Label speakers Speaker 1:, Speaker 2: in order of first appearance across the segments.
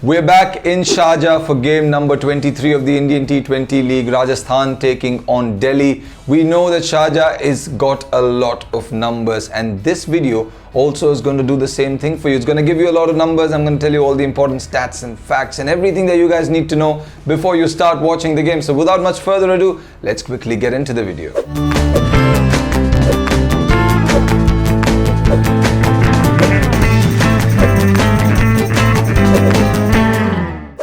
Speaker 1: We're back in Sharjah for game number 23 of the Indian T20 League. Rajasthan taking on Delhi. We know that Sharjah is got a lot of numbers, and this video also is going to do the same thing for you. It's going to give you a lot of numbers. I'm going to tell you all the important stats and facts and everything that you guys need to know before you start watching the game. So without much further ado, let's quickly get into the video.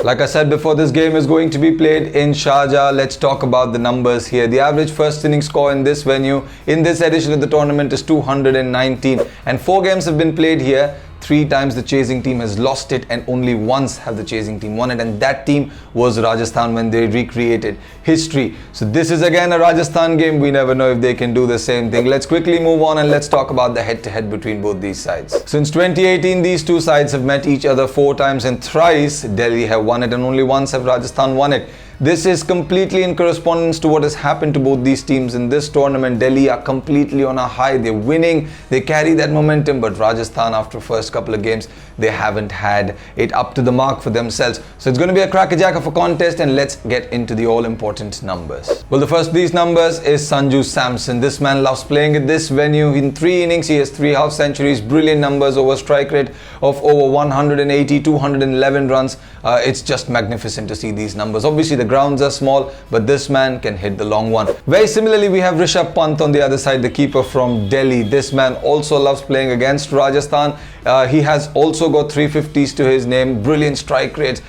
Speaker 1: Like I said before, this game is going to be played in Sharjah. Let's talk about the numbers here. The average first inning score in this venue, in this edition of the tournament, is 219. And 4 games have been played here. 3 times the chasing team has lost it, and only once have the chasing team won it, and that team was Rajasthan when they recreated history. So this is again a Rajasthan game. We never know if they can do the same thing. Let's quickly move on and let's talk about the head-to-head between both these sides. Since 2018, these two sides have met each other 4 times, and thrice Delhi have won it, and only once have Rajasthan won it. This is completely in correspondence to what has happened to both these teams in this tournament. Delhi are completely on a high. They're winning. They carry that momentum. But Rajasthan, after first couple of games, they haven't had it up to the mark for themselves. So it's going to be a crackerjack of a contest, and let's get into the all-important numbers. Well, the first of these numbers is Sanju Samson. This man loves playing at this venue. In 3 innings, he has 3 half centuries, brilliant numbers, over strike rate of over 180, 211 runs. It's just magnificent to see these numbers. Obviously, the grounds are small, but this man can hit the long one. Very similarly, we have Rishabh Pant on the other side, the keeper from Delhi. This man also loves playing against Rajasthan. He has also got 350s to his name, brilliant strike rates.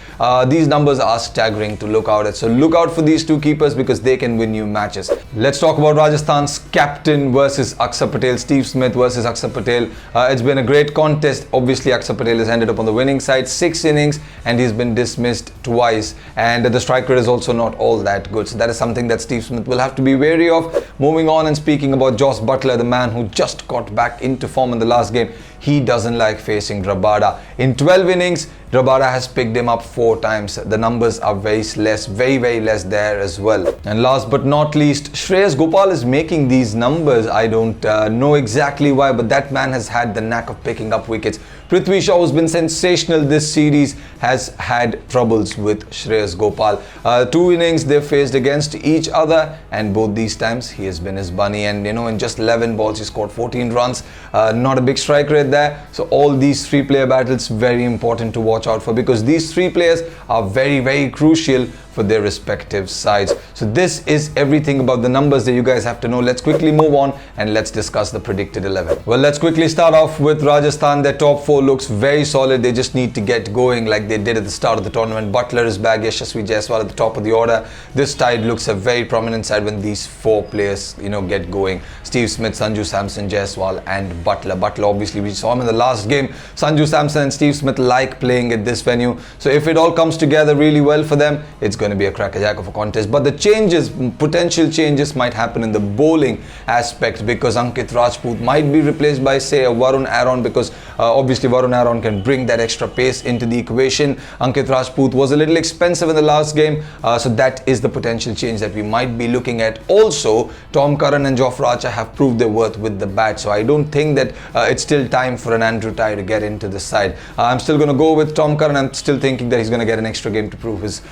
Speaker 1: These numbers are staggering to look out at. So look out for these two keepers because they can win you matches. Let's talk about Rajasthan's captain versus Akshar Patel, Steve Smith versus Akshar Patel. It's been a great contest. Obviously, Akshar Patel has ended up on the winning side, 6 innings, and he's been dismissed twice. And the strike rate is also not all that good. So that is something that Steve Smith will have to be wary of. Moving on and speaking about Joss Buttler, the man who just got back into form in the last game. He doesn't like facing Rabada. In 12 innings, Rabada has picked him up 4 times. The numbers are very less there as well. And last but not least, Shreyas Gopal is making these numbers. I don't know exactly why, but that man has had the knack of picking up wickets. Prithvi Shaw, who's been sensational this series, has had troubles with Shreyas Gopal. 2 innings they've faced against each other, and both these times he has been his bunny. And you know, in just 11 balls, he scored 14 runs. Not a big strike rate there. So all these 3-player battles, very important to watch out for, because these 3 players are very crucial for their respective sides. So this is everything about the numbers that you guys have to know. Let's quickly move on and let's discuss the predicted 11. Well, let's quickly start off with Rajasthan. Their top 4 looks very solid. They just need to get going like they did at the start of the tournament. Butler is back, Yashasvi Jaiswal at the top of the order. This side looks a very prominent side when these 4 players, you know, get going. Steve Smith, Sanju Samson, Jaiswal and Butler. Butler, obviously, we saw him in the last game. Sanju Samson and Steve Smith like playing at this venue. So if it all comes together really well for them, it's going to be a crackerjack of a contest. But the changes, potential changes, might happen in the bowling aspect, because Ankit Rajput might be replaced by, say, a Varun Aaron, because obviously Varun Aaron can bring that extra pace into the equation. Ankit Rajput was a little expensive in the last game, so that is the potential change that we might be looking at. Also, Tom Curran and Jofra Archer have proved their worth with the bat, so I don't think that it's still time for an Andrew Tye to get into the side. I'm still going to go with Tom Curran. I'm still thinking that he's going to get an extra game to prove his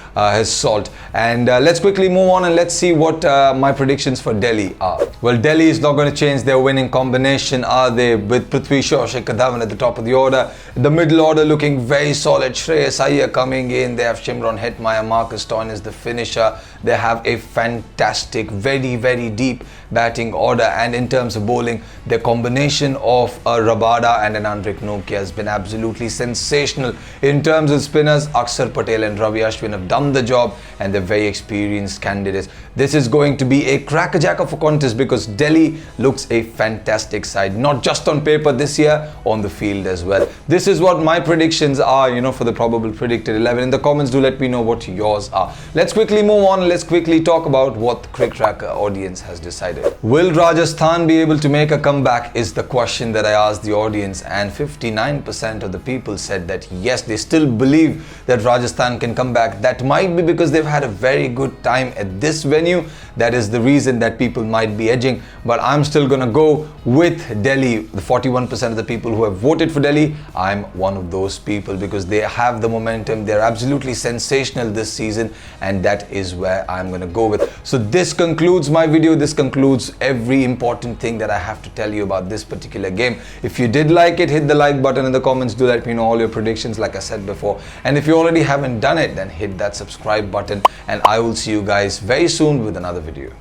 Speaker 1: salt. And let's quickly move on and let's see what my predictions for Delhi are. Well, Delhi is not going to change their winning combination, are they? With Prithvi Shaw, Shikhar Dhawan at the top of the order. The middle order looking very solid. Shreyas Iyer coming in. They have Shimron Hetmeyer, Marcus Toyne is the finisher. They have a fantastic, very deep batting order. And in terms of bowling, their combination of Rabada and an Andrik Nokia has been absolutely sensational. In terms of spinners, Akshar Patel and Ravi Ashwin have done the job, and they're very experienced candidates. This is going to be a crackerjack of a contest because Delhi looks a fantastic side, not just on paper this year, on the field as well. This is what my predictions are, you know, for the probable predicted 11. In the comments, do let me know what yours are. Let's quickly move on. let's quickly talk about what the Cricket Tracker audience has decided. Will Rajasthan be able to make a comeback is the question that I asked the audience, and 59% of the people said that yes, they still believe that Rajasthan can come back. That might be because they've had a very good time at this venue. That is the reason that people might be edging, but I'm still gonna go with Delhi. The 41% of the people who have voted for Delhi, I'm one of those people because they have the momentum. They're absolutely sensational this season, and that is where I'm gonna go with. So this concludes my video. This concludes every important thing that I have to tell you about this particular game. If you did like it, hit the like button in the comments. Do let me know all your predictions like I said before, and if you already haven't done it, then hit that subscribe button, and I will see you guys very soon with another video.